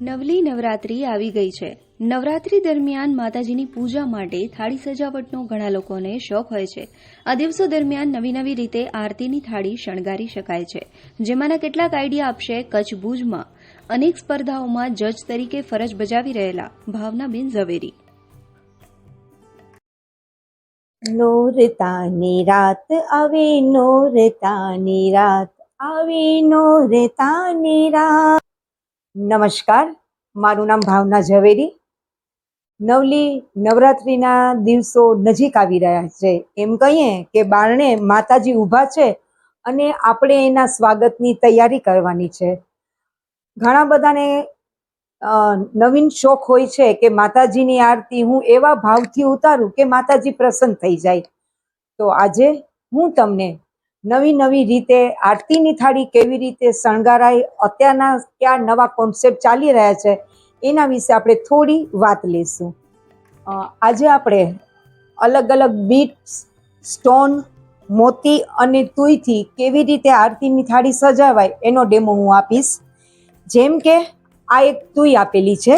નવલી નવરાત્રી આવી ગઈ છે. નવરાત્રી દરમિયાન માતાજીની પૂજા માટે થાળી સજાવટનો ઘણા લોકોને શોખ હોય છે. આ દિવસો દરમિયાન નવી નવી રીતે આરતીની થાળી શણગારી શકાય છે. જેમાંના કેટલાક આઈડિયા આપશે કચ્છ ભુજમાં અનેક સ્પર્ધાઓમાં જજ તરીકે ફરજ બજાવી રહેલા ભાવનાબેન ઝવેરી. નોરતાની રાત આવે, નોરતાની રાત આવે, નોરતાની રાત. નમસ્કાર, મારું નામ ભાવના ઝવેરી. નવલી નવરાત્રિના દિવસો નજીક આવી રહ્યા છે. એમ કહીએ કે બારણે માતાજી ઊભા છે અને આપણે એના સ્વાગતની તૈયારી કરવાની છે. ઘણા બધાને નવીન શોખ હોય છે કે માતાજીની આરતી હું એવા ભાવથી ઉતારું કે માતાજી પ્રસન્ન થઈ જાય. તો આજે હું તમને નવી નવી રીતે આરતીની થાળી કેવી રીતે શણગારાય, અત્યારના કયા નવા કોન્સેપ્ટ ચાલી રહ્યા છે એના વિશે આપણે થોડી વાત લઈશું. આજે આપણે અલગ અલગ બીટ્સ, સ્ટોન, મોતી અને તુઈથી કેવી રીતે આરતીની થાળી સજાવાય એનો ડેમો હું આપીશ. જેમ કે આ એક તુઈ આપેલી છે,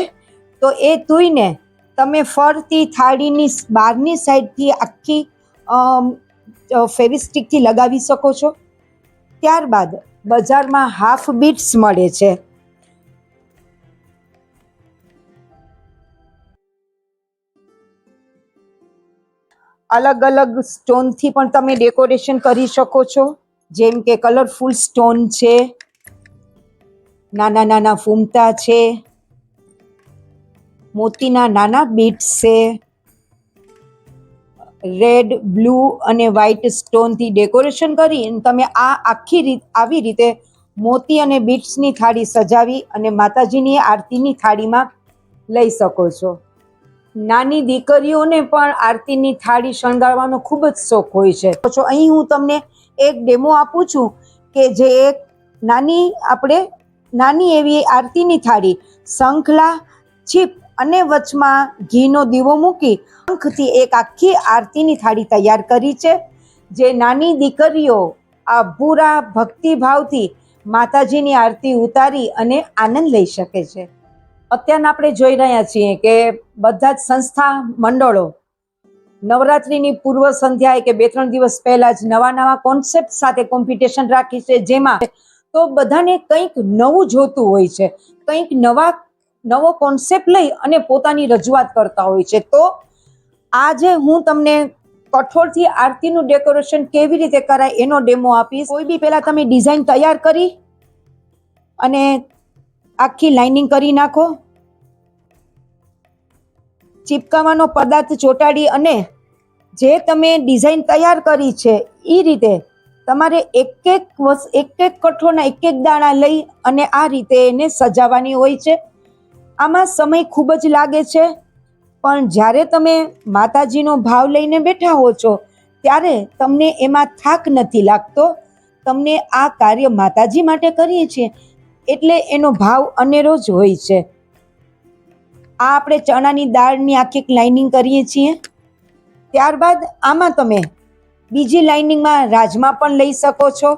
તો એ તુઈને તમે ફરતી થાળીની બહારની સાઈડથી આખી ફેવિસ્ટિકથી લગાવી શકો છો. ત્યારબાદ બજારમાં હાફ બીટ્સ મળે છે. અલગ અલગ સ્ટોનથી પણ તમે ડેકોરેશન કરી શકો છો. જેમ કે કલરફુલ સ્ટોન છે, નાના નાના ફૂમતા છે, મોતીના નાના બીટ્સ છે, રેડ, બ્લુ અને વ્હાઈટ સ્ટોનથી ડેકોરેશન કરી તમે આ આવી રીતે મોતી અને બીટ્સની થાળી સજાવી અને માતાજીની આરતીની થાળીમાં લઈ શકો છો. નાની દીકરીઓને પણ આરતીની થાળી શણગારવાનો ખૂબ જ શોખ હોય છે. તો અહીં હું તમને એક ડેમો આપું છું કે જે એક નાની એવી આરતીની થાળી શંખલા, છીપ અને વચમાં ઘીનો દીવો મૂકી શંખથી એક આખી આરતીની થાળી તૈયાર કરી છે. જે નાની દીકરીઓ આ પૂરા ભક્તિભાવથી માતાજીની આરતી ઉતારી અને આનંદ લઈ શકે છે. અત્યારના આપણે જોઈ રહ્યા છીએ કે બધા જ સંસ્થા મંડળો નવરાત્રિની પૂર્વ સંધ્યાએ કે 2-3 દિવસ પહેલા જ નવા નવા કોન્સેપ્ટ સાથે કોમ્પિટિશન રાખી છે. જેમાં તો બધાને કંઈક નવું જોતું હોય છે, કંઈક નવો કોન્સેપ્ટ લઈ અને પોતાની રજૂઆત કરતા હોય છે. તો આજે હું તમને કઠોળથી આરતીનું ડેકોરેશન કેવી રીતે કરાય એનો ડેમો આપીશ. કોઈ બી પહેલા તમે ડિઝાઇન તૈયાર કરી અને આખી લાઇનિંગ કરી નાખો. ચીપકાવાનો પદાર્થ ચોંટાડી અને જે તમે ડિઝાઇન તૈયાર કરી છે એ રીતે તમારે એક એક કઠોળના એક દાણા લઈ અને આ રીતે એને સજાવવાની હોય છે. આમાં સમય ખૂબ જ લાગે છે, પણ જ્યારે તમે માતાજીનો ભાવ લઈને બેઠા હો છો ત્યારે તમને એમાં થાક નથી લાગતો. તમને આ કાર્ય માતાજી માટે કરીએ છીએ એટલે એનો ભાવ અનેરો જ હોય છે. આ આપણે ચણાની દાળની આખી લાઇનિંગ કરીએ છીએ. ત્યારબાદ આમાં તમે બીજી લાઇનિંગમાં રાજમા પણ લઈ શકો છો.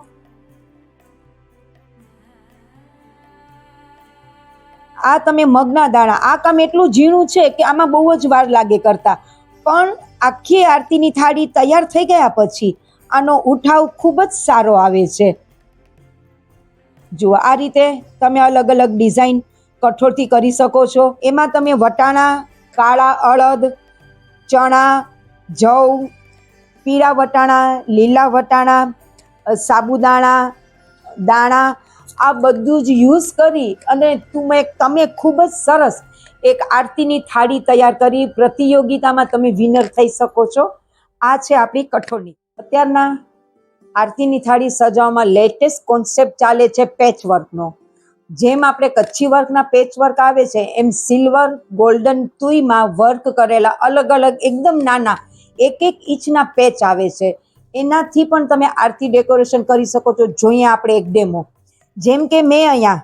આ તમે મગના દાણા, આ કામ એટલું ઝીણું છે કે આમાં બહુ જ વાર લાગે કરતા, પણ આખી આરતીની થાળી તૈયાર થઈ ગયા પછી આનો ઉઠાવ ખૂબ જ સારો આવે છે. જુઓ, આ રીતે તમે અલગ અલગ ડિઝાઇન કઠોળથી કરી શકો છો. એમાં તમે વટાણા, કાળા અડદ, ચણા, જવ, પીળા વટાણા, લીલા વટાણા, સાબુદાણા, દાણા આ બધું જ યુઝ કરી અને તમે ખૂબ જ સરસ એક આરતીની થાળી તૈયાર કરી પ્રતિયોગિતામાં તમે વિનર થઈ શકો છો. આ છે આપણી કઠોળની. અત્યારના આરતીની થાળી સજાવવામાં લેટેસ્ટ કોન્સેપ્ટ ચાલે છે પેચવર્કનો. જેમ આપણે કચ્છી વર્કના પેચવર્ક આવે છે એમ સિલ્વર ગોલ્ડન તુઈમાં વર્ક કરેલા અલગ અલગ એકદમ નાના 1-1 ઇંચના પેચ આવે છે. એનાથી પણ તમે આરતી ડેકોરેશન કરી શકો છો. જોઈએ આપણે એક ડેમો. જેમ કે મેં અહીંયા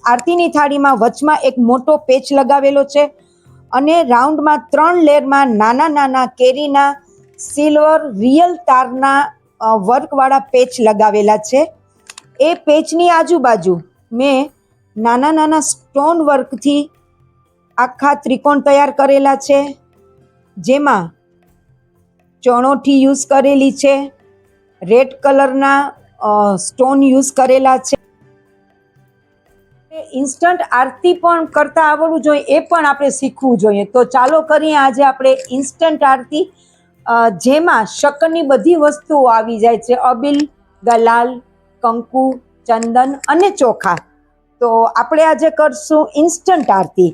આરતીની થાળીમાં વચમાં એક મોટો પેચ લગાવેલો છે અને રાઉન્ડમાં 3 લેયરમાં નાના નાના કેરીના સિલ્વર રિયલ તારના વર્કવાળા પેચ લગાવેલા છે. એ પેચની આજુબાજુ મેં નાના નાના સ્ટોન વર્કથી આખા ત્રિકોણ તૈયાર કરેલા છે, જેમાં ચણોઠી યુઝ કરેલી છે, રેડ કલરના સ્ટોન યુઝ કરેલા છે. ઇન્સ્ટન્ટ આરતી પણ કરતા આવડવું જોઈએ, એ પણ આપણે શીખવું જોઈએ. તો ચાલો કરીએ આજે આપણે ઇન્સ્ટન્ટ આરતી, જેમાં શક્કરની બધી વસ્તુઓ આવી જાય છે: અબીલ, ગલાલ, કંકુ, ચંદન અને ચોખા. તો આપણે આજે કરશું ઇન્સ્ટન્ટ આરતી.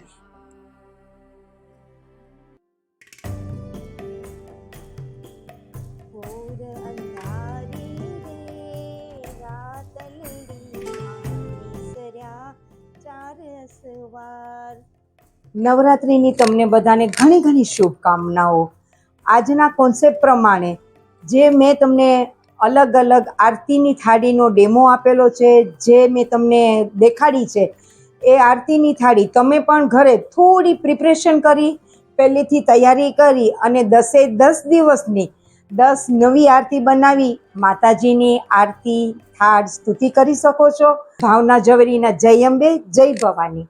નવરાત્રિની તમને બધાને ઘણી ઘણી શુભકામનાઓ. આજના કોન્સેપ્ટ પ્રમાણે જે મેં તમને અલગ અલગ આરતીની થાળીનો ડેમો આપેલો છે, જે મેં તમને દેખાડી છે, એ આરતીની થાળી તમે પણ ઘરે થોડી પ્રિપરેશન કરી, પહેલેથી તૈયારી કરી અને 10 દિવસની 10 નવી આરતી બનાવી માતાજીની આરતી થાળ સ્તુતિ કરી શકો છો. ભાવના ઝવેરીના જય અંબે, જય ભવાની.